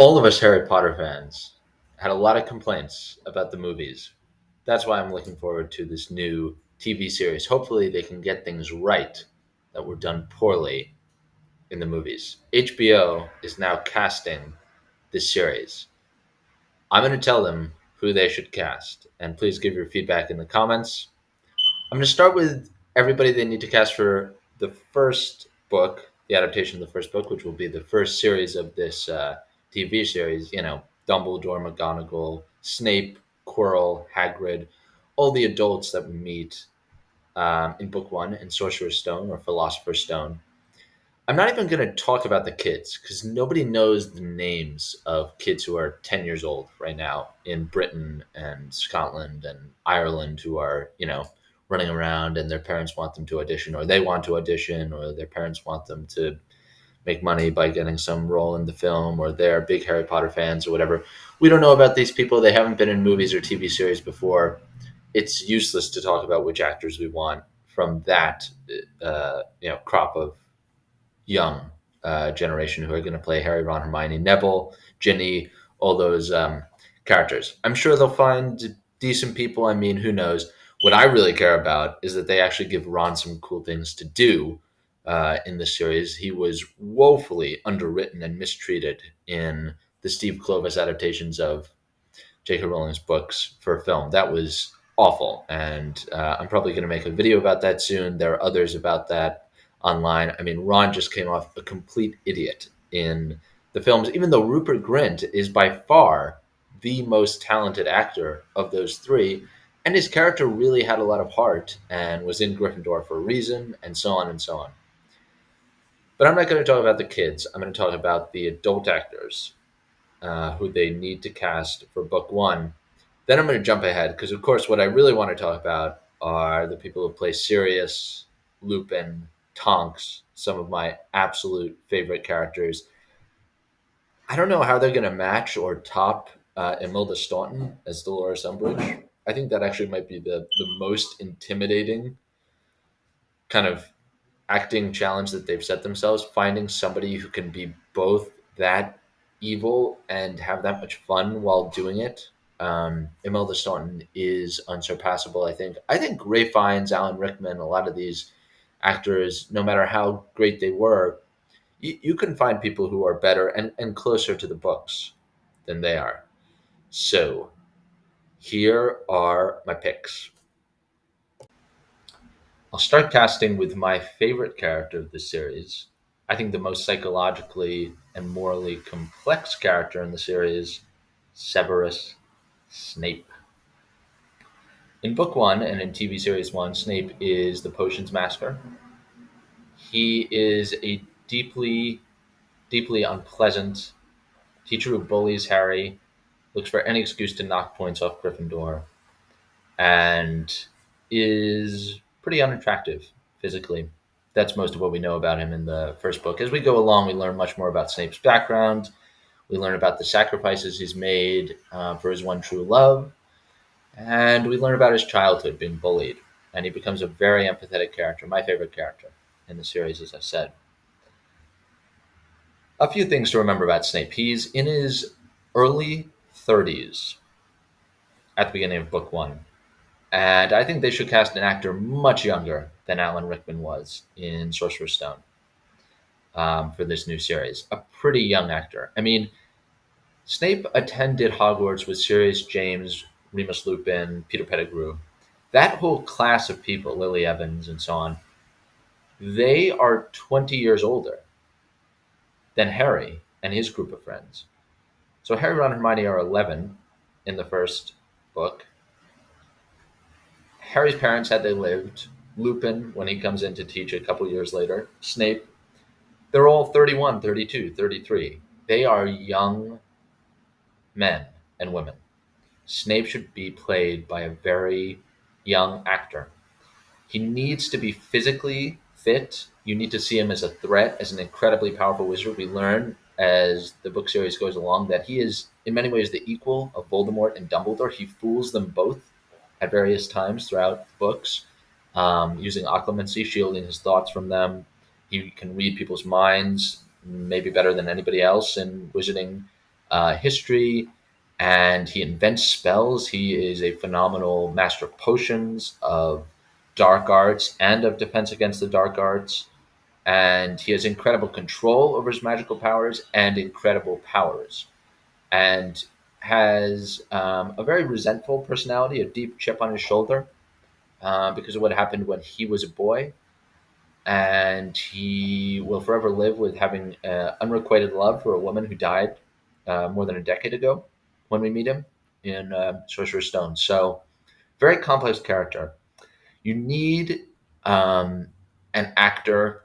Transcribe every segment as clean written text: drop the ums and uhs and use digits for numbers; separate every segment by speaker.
Speaker 1: All of us Harry Potter fans had a lot of complaints about the movies. That's why I'm looking forward to this new TV series. Hopefully, they can get things right that were done poorly in the movies. HBO is now casting this series. I'm going to tell them who they should cast, and please give your feedback in the comments. I'm going to start with everybody they need to cast for the first book, the adaptation of the first book, which will be the first series of this TV series. Dumbledore, McGonagall, Snape, Quirrell, Hagrid, all the adults that we meet in book one in Sorcerer's Stone or Philosopher's Stone. I'm not even going to talk about the kids because nobody knows the names of kids who are 10 years old right now in Britain and Scotland and Ireland who are, running around and their parents want them to audition or they want to audition or their parents want them to make money by getting some role in the film or they're big Harry Potter fans or whatever. We don't know about these people. They haven't been in movies or TV series before. It's useless to talk about which actors we want from that, crop of young generation who are going to play Harry, Ron, Hermione, Neville, Ginny, all those characters. I'm sure they'll find decent people. I mean, who knows? What I really care about is that they actually give Ron some cool things to do in the series. He was woefully underwritten and mistreated in the Steve Kloves adaptations of J.K. Rowling's books for film. That was awful. And I'm probably going to make a video about that soon. There are others about that online. I mean, Ron just came off a complete idiot in the films, even though Rupert Grint is by far the most talented actor of those three. And his character really had a lot of heart and was in Gryffindor for a reason, and so on and so on. But I'm not going to talk about the kids. I'm going to talk about the adult actors who they need to cast for book one. Then I'm going to jump ahead because, of course, what I really want to talk about are the people who play Sirius, Lupin, Tonks, some of my absolute favorite characters. I don't know how they're going to match or top Imelda Staunton as Dolores Umbridge. I think that actually might be the most intimidating kind of acting challenge that they've set themselves, finding somebody who can be both that evil and have that much fun while doing it. Imelda Staunton is unsurpassable. I think Ray Fiennes, Alan Rickman, a lot of these actors, no matter how great they were, you can find people who are better and closer to the books than they are. So here are my picks. I'll start casting with my favorite character of the series. I think the most psychologically and morally complex character in the series, Severus Snape. In book one and in TV series one, Snape is the potions master. He is a deeply, deeply unpleasant teacher who bullies Harry, looks for any excuse to knock points off Gryffindor, and is pretty unattractive physically. That's most of what we know about him in the first book. As we go along, we learn much more about Snape's background. We learn about the sacrifices he's made for his one true love. And we learn about his childhood being bullied. And he becomes a very empathetic character, my favorite character in the series, as I said. A few things to remember about Snape. He's in his early 30s at the beginning of book one. And I think they should cast an actor much younger than Alan Rickman was in Sorcerer's Stone for this new series. A pretty young actor. I mean, Snape attended Hogwarts with Sirius James, Remus Lupin, Peter Pettigrew. That whole class of people, Lily Evans and so on, they are 20 years older than Harry and his group of friends. So Harry, Ron, and Hermione are 11 in the first book. Harry's parents, had they lived, Lupin, when he comes in to teach a couple years later, Snape, they're all 31, 32, 33. They are young men and women. Snape should be played by a very young actor. He needs to be physically fit. You need to see him as a threat, as an incredibly powerful wizard. We learn as the book series goes along that he is, in many ways, the equal of Voldemort and Dumbledore. He fools them both at various times throughout the books, using occlumency, shielding his thoughts from them. He can read people's minds maybe better than anybody else in wizarding history, and he invents spells. He is a phenomenal master of potions, of dark arts, and of defense against the dark arts. And he has incredible control over his magical powers and incredible powers, and has a very resentful personality, a deep chip on his shoulder because of what happened when he was a boy. And he will forever live with having unrequited love for a woman who died more than a decade ago when we meet him in Sorcerer's Stone. So, very complex character. You need um, an actor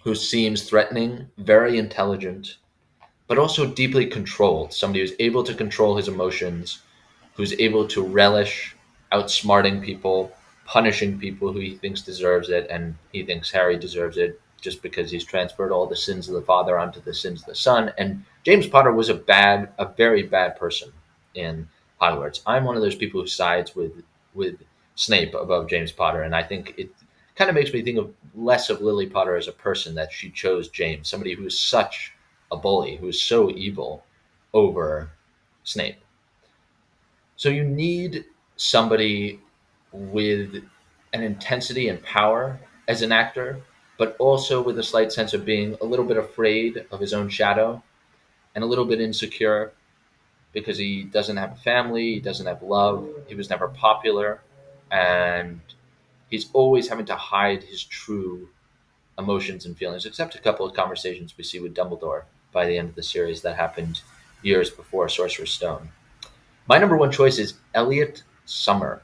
Speaker 1: who seems threatening, very intelligent, but also deeply controlled. Somebody who's able to control his emotions, who's able to relish outsmarting people, punishing people who he thinks deserves it, and he thinks Harry deserves it just because he's transferred all the sins of the father onto the sins of the son. And James Potter was a very bad person in Hogwarts. I'm one of those people who sides with Snape above James Potter, and I think it kind of makes me think of less of Lily Potter as a person, that she chose James, somebody who is such a bully, who is so evil, over Snape. So you need somebody with an intensity and power as an actor, but also with a slight sense of being a little bit afraid of his own shadow and a little bit insecure because he doesn't have a family, he doesn't have love, he was never popular, and he's always having to hide his true emotions and feelings, except a couple of conversations we see with Dumbledore by the end of the series that happened years before Sorcerer's Stone. My number one choice is Elliot Summer.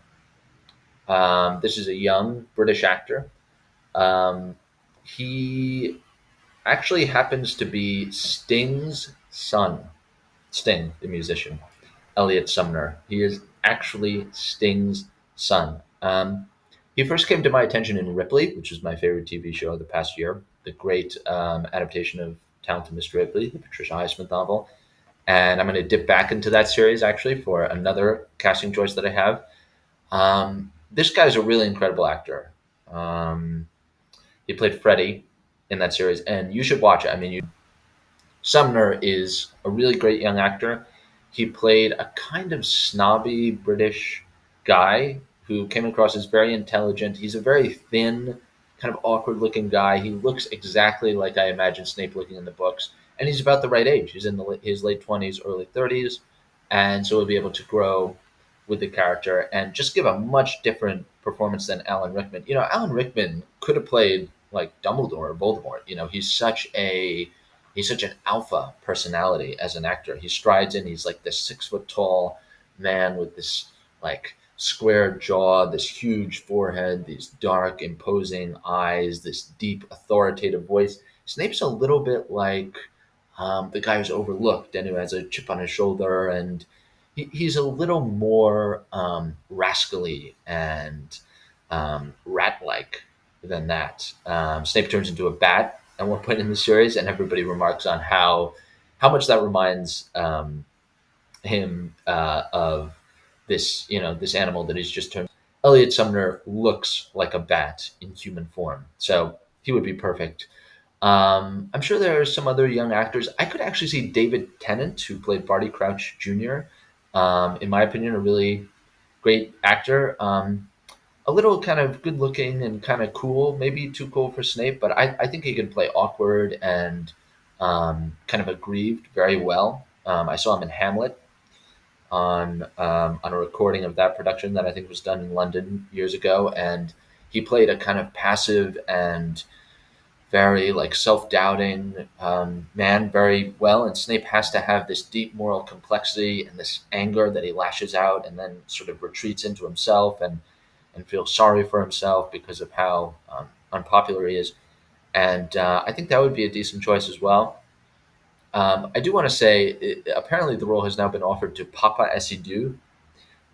Speaker 1: This is a young British actor. Um, he actually happens to be Sting's son. Sting, the musician, Elliot Sumner. He is actually Sting's son. He first came to my attention in Ripley, which is my favorite TV show of the past year, the great adaptation of Talented Mr. Ripley, the Patricia Highsmith novel. And I'm going to dip back into that series actually for another casting choice that I have. This guy's a really incredible actor. He played Freddie in that series, and you should watch it. I mean, Sumner is a really great young actor. He played a kind of snobby British guy who came across as very intelligent. He's a very thin, kind of awkward looking guy. He looks exactly like I imagine Snape looking in the books. And he's about the right age. He's in his late 20s, early 30s. And so he'll be able to grow with the character and just give a much different performance than Alan Rickman. You know, Alan Rickman could have played like Dumbledore or Voldemort. You know, he's such an alpha personality as an actor. He strides in. He's like this 6 foot tall man with this like square jaw, this huge forehead, these dark, imposing eyes, this deep, authoritative voice. Snape's a little bit like the guy who's overlooked and who has a chip on his shoulder, and he's a little more rascally and rat-like than that. Snape turns into a bat at one point in the series, and everybody remarks on how much that reminds him of this this animal that he's just turned. Elliot Sumner looks like a bat in human form, so he would be perfect. I'm sure there are some other young actors. I could actually see David Tennant, who played Barty Crouch Jr. In my opinion, a really great actor. A little kind of good looking and kind of cool, maybe too cool for Snape, but I think he can play awkward and kind of aggrieved very well. I saw him in Hamlet on a recording of that production that I think was done in London years ago, and he played a kind of passive and very like self-doubting man very well. And Snape has to have this deep moral complexity and this anger that he lashes out and then sort of retreats into himself and feels sorry for himself because of how unpopular he is. And I think that would be a decent choice as well. I do want to say, apparently the role has now been offered to Papa Essiedu,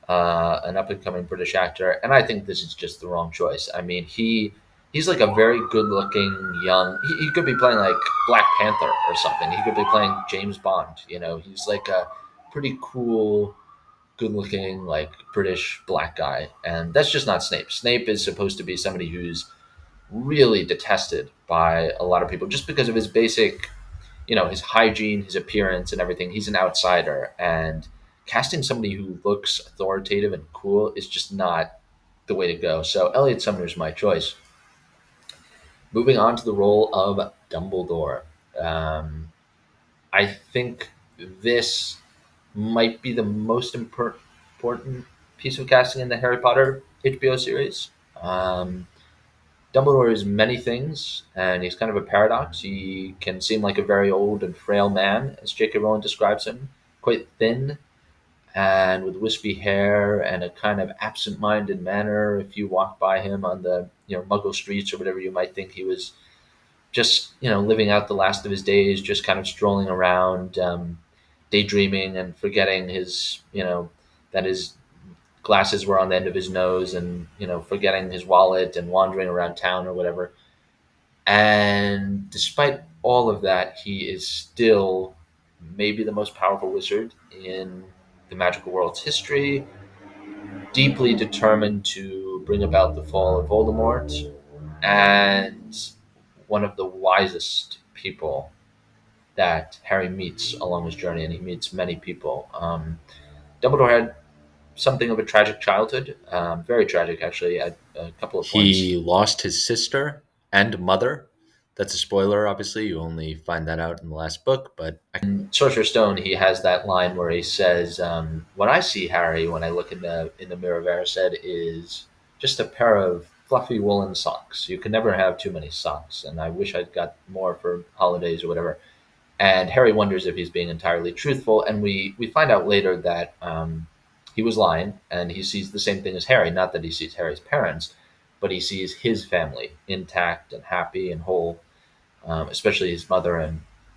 Speaker 1: an up and coming British actor, and I think this is just the wrong choice. I mean, he's like a very good looking young. He could be playing like Black Panther or something. He could be playing James Bond. You know, he's like a pretty cool, good looking like British black guy, and that's just not Snape. Snape is supposed to be somebody who's really detested by a lot of people just because of his basic his hygiene, his appearance, and everything. He's an outsider, and casting somebody who looks authoritative and cool is just not the way to go. So Elliot Sumner's my choice. Moving on to the role of Dumbledore. Um, I think this might be the most important piece of casting in the Harry Potter HBO series. Dumbledore is many things, and he's kind of a paradox. He can seem like a very old and frail man, as J.K. Rowling describes him, quite thin and with wispy hair and a kind of absent-minded manner. If you walk by him on the Muggle streets or whatever, you might think he was just living out the last of his days, just kind of strolling around, daydreaming and forgetting that his glasses were on the end of his nose, and forgetting his wallet and wandering around town or whatever. And despite all of that, he is still maybe the most powerful wizard in the magical world's history, deeply determined to bring about the fall of Voldemort, and one of the wisest people that Harry meets along his journey, and he meets many people. Dumbledore had something of a tragic childhood, very tragic actually, at a couple of points.
Speaker 2: He lost his sister and mother. That's a spoiler, obviously. You only find that out in the last book, but
Speaker 1: In Sorcerer's Stone, he has that line where he says, "What I see, Harry, when I look in the mirror of Erised, is just a pair of fluffy woolen socks. You can never have too many socks, and I wish I'd got more for holidays or whatever." And Harry wonders if he's being entirely truthful, and we find out later that he was lying, and he sees the same thing as Harry. Not that he sees Harry's parents, but he sees his family intact and happy and whole, especially his mother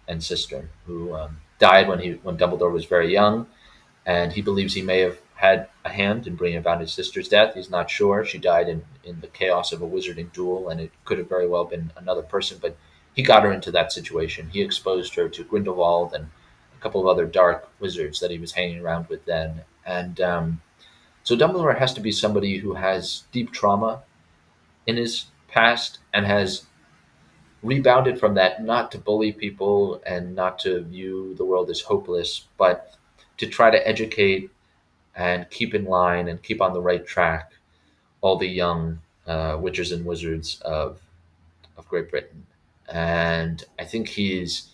Speaker 1: and sister, who died when Dumbledore was very young, and he believes he may have had a hand in bringing about his sister's death. He's not sure. She died in the chaos of a wizarding duel, and it could have very well been another person, but he got her into that situation. He exposed her to Grindelwald and a couple of other dark wizards that he was hanging around with then. And so Dumbledore has to be somebody who has deep trauma in his past and has rebounded from that, not to bully people and not to view the world as hopeless, but to try to educate and keep in line and keep on the right track all the young witches and wizards of Great Britain. And I think he's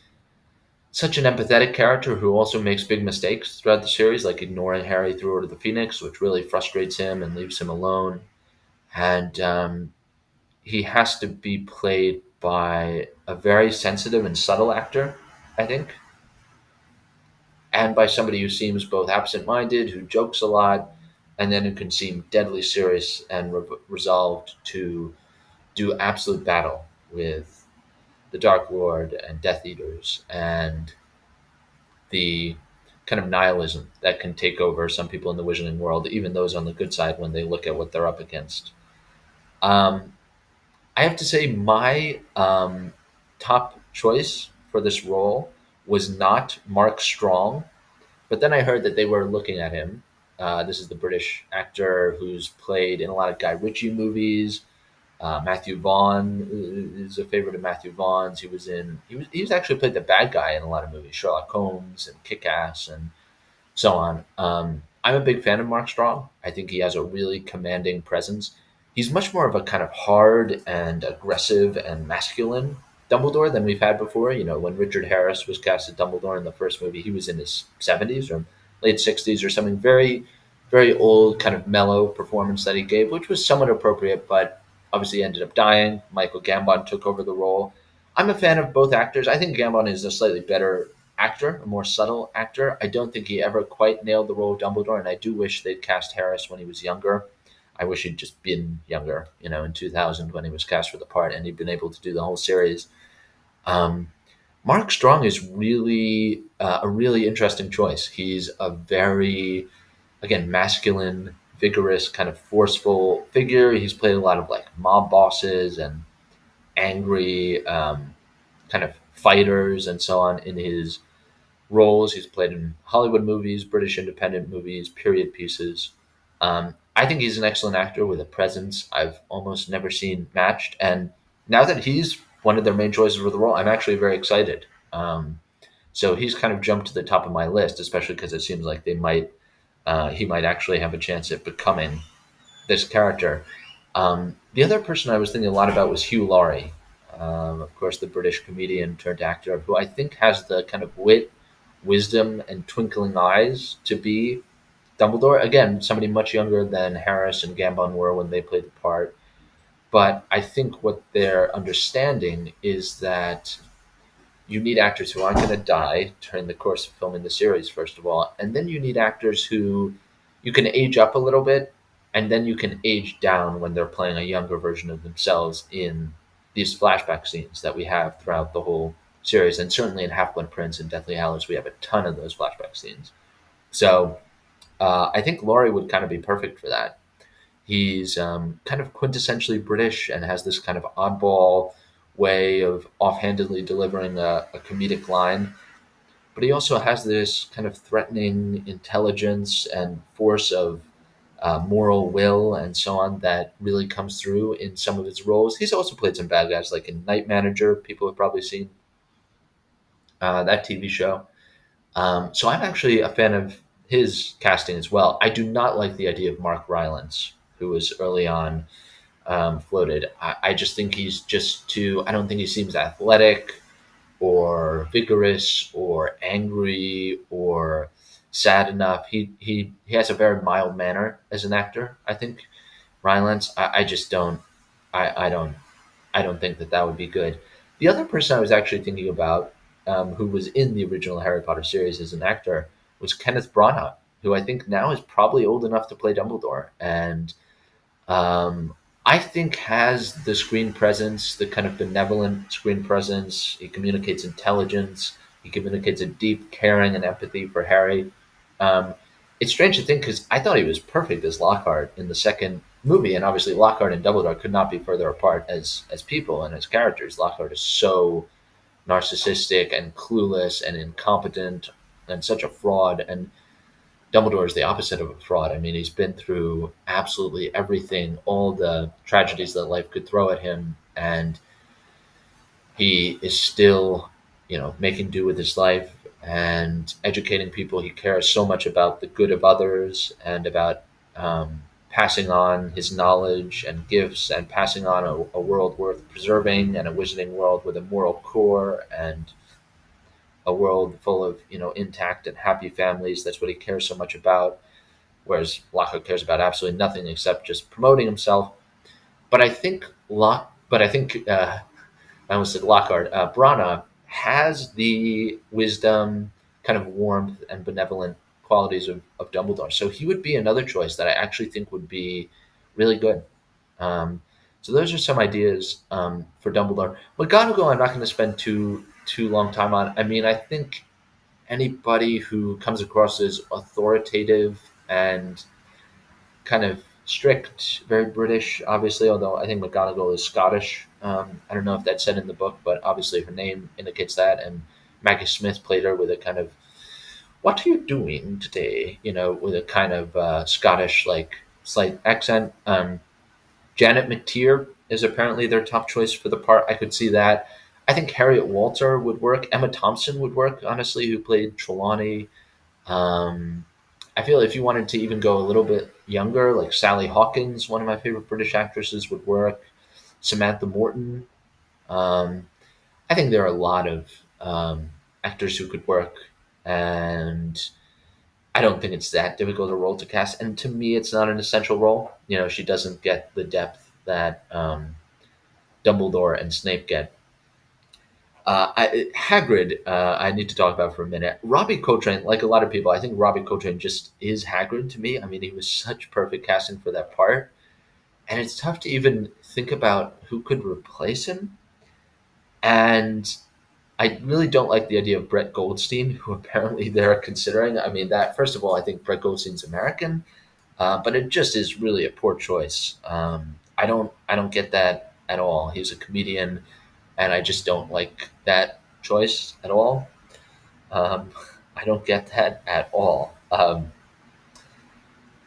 Speaker 1: such an empathetic character who also makes big mistakes throughout the series, like ignoring Harry through Order of the Phoenix, which really frustrates him and leaves him alone. And he has to be played by a very sensitive and subtle actor, I think, and by somebody who seems both absent-minded, who jokes a lot, and then who can seem deadly serious and resolved to do absolute battle with the Dark Lord and Death Eaters and the kind of nihilism that can take over some people in the wizarding world, even those on the good side when they look at what they're up against. Um, I have to say, my top choice for this role was not Mark Strong, but then I heard that they were looking at him. This is the British actor who's played in a lot of Guy Ritchie movies. Matthew Vaughn is a favorite of Matthew Vaughn's. He was actually played the bad guy in a lot of movies, Sherlock Holmes and Kick Ass and so on. I'm a big fan of Mark Strong. I think he has a really commanding presence. He's much more of a kind of hard and aggressive and masculine Dumbledore than we've had before. When Richard Harris was cast as Dumbledore in the first movie, he was in his 70s or late 60s or something. Very, very old, kind of mellow performance that he gave, which was somewhat appropriate, but obviously ended up dying. Michael Gambon took over the role. I'm a fan of both actors. I think Gambon is a slightly better actor, a more subtle actor. I don't think he ever quite nailed the role of Dumbledore, and I do wish they'd cast Harris when he was younger. I wish he'd just been younger, in 2000 when he was cast for the part, and he'd been able to do the whole series. Um, Mark Strong is really a really interesting choice. He's a very, again, masculine, vigorous, kind of forceful figure. He's played a lot of like mob bosses and angry kind of fighters and so on in his roles. He's played in Hollywood movies, British independent movies, period pieces. I think he's an excellent actor with a presence I've almost never seen matched. And now that he's one of their main choices for the role, I'm actually very excited. So he's kind of jumped to the top of my list, especially because it seems like he might actually have a chance at becoming this character. The other person I was thinking a lot about was Hugh Laurie, of course, the British comedian turned actor, who I think has the kind of wit, wisdom, and twinkling eyes to be Dumbledore. Again, somebody much younger than Harris and Gambon were when they played the part. But I think what they're understanding is that you need actors who aren't going to die during the course of filming the series, first of all, and then you need actors who you can age up a little bit, and then you can age down when they're playing a younger version of themselves in these flashback scenes that we have throughout the whole series, and certainly in Half Blood Prince and Deathly Hallows, we have a ton of those flashback scenes. So I think Laurie would kind of be perfect for that. He's kind of quintessentially British and has this kind of oddball way of offhandedly delivering a comedic line, but he also has this kind of threatening intelligence and force of moral will and so on that really comes through in some of his roles. He's also played some bad guys, like in Night Manager. People have probably seen that TV show. So I'm actually a fan of his casting as well. I do not like the idea of Mark Rylance, who was early on floated. I just think he's just too. I don't think he seems athletic or vigorous or angry or sad enough. He has a very mild manner as an actor. I think Rylance. I just don't. I don't. I don't think that that would be good. The other person I was actually thinking about, who was in the original Harry Potter series as an actor, was Kenneth Branagh, who I think now is probably old enough to play Dumbledore, and um, I think has the screen presence, the kind of benevolent screen presence. He communicates intelligence. He communicates a deep caring and empathy for Harry. Um, it's strange to think because I thought he was perfect as Lockhart in the second movie, and obviously Lockhart and Dumbledore could not be further apart as people and as characters. Lockhart is so narcissistic and clueless and incompetent and such a fraud, and Dumbledore is the opposite of a fraud. I mean, he's been through absolutely everything, all the tragedies that life could throw at him, and he is still, making do with his life and educating people. He cares so much about the good of others and about passing on his knowledge and gifts and passing on a world worth preserving and a wizarding world with a moral core and a world full of intact and happy families. That's what he cares so much about. Whereas Lockhart cares about absolutely nothing except just promoting himself. But I think I almost said Lockhart. Branagh has the wisdom, kind of warmth and benevolent qualities of Dumbledore. So he would be another choice that I actually think would be really good. Um, so those are some ideas for Dumbledore. McGonagall, I'm not going to spend too long time on. I mean, I think anybody who comes across as authoritative and kind of strict, very British, obviously, although I think McGonagall is Scottish. I don't know if that's said in the book, but obviously her name indicates that. And Maggie Smith played her with a kind of, what are you doing today? With a kind of Scottish, like, slight accent. Janet McTeer is apparently their top choice for the part. I could see that. I think Harriet Walter would work. Emma Thompson would work, honestly, who played Trelawney. Um, I feel if you wanted to even go a little bit younger, like Sally Hawkins, one of my favorite British actresses, would work. Samantha Morton. Um, I think there are a lot of actors who could work, and I don't think it's that difficult a role to cast. And to me, it's not an essential role. She doesn't get the depth that Dumbledore and Snape get. Hagrid, I need to talk about for a minute. Robbie Coltrane, like a lot of people, I think Robbie Coltrane just is Hagrid to me. I mean, he was such perfect casting for that part, and it's tough to even think about who could replace him. And I really don't like the idea of Brett Goldstein, who apparently they're considering. I mean, that first of all, I think Brett Goldstein's American, but it just is really a poor choice. I don't get that at all. He's a comedian, and I just don't like that choice at all. Um, I don't get that at all.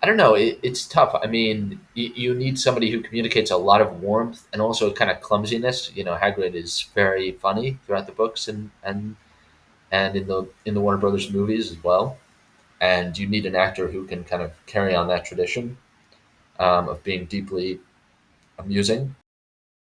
Speaker 1: I don't know. It's tough. I mean, you need somebody who communicates a lot of warmth and also kind of clumsiness. Hagrid is very funny throughout the books, and and in the Warner Brothers movies as well. And you need an actor who can kind of carry on that tradition of being deeply amusing.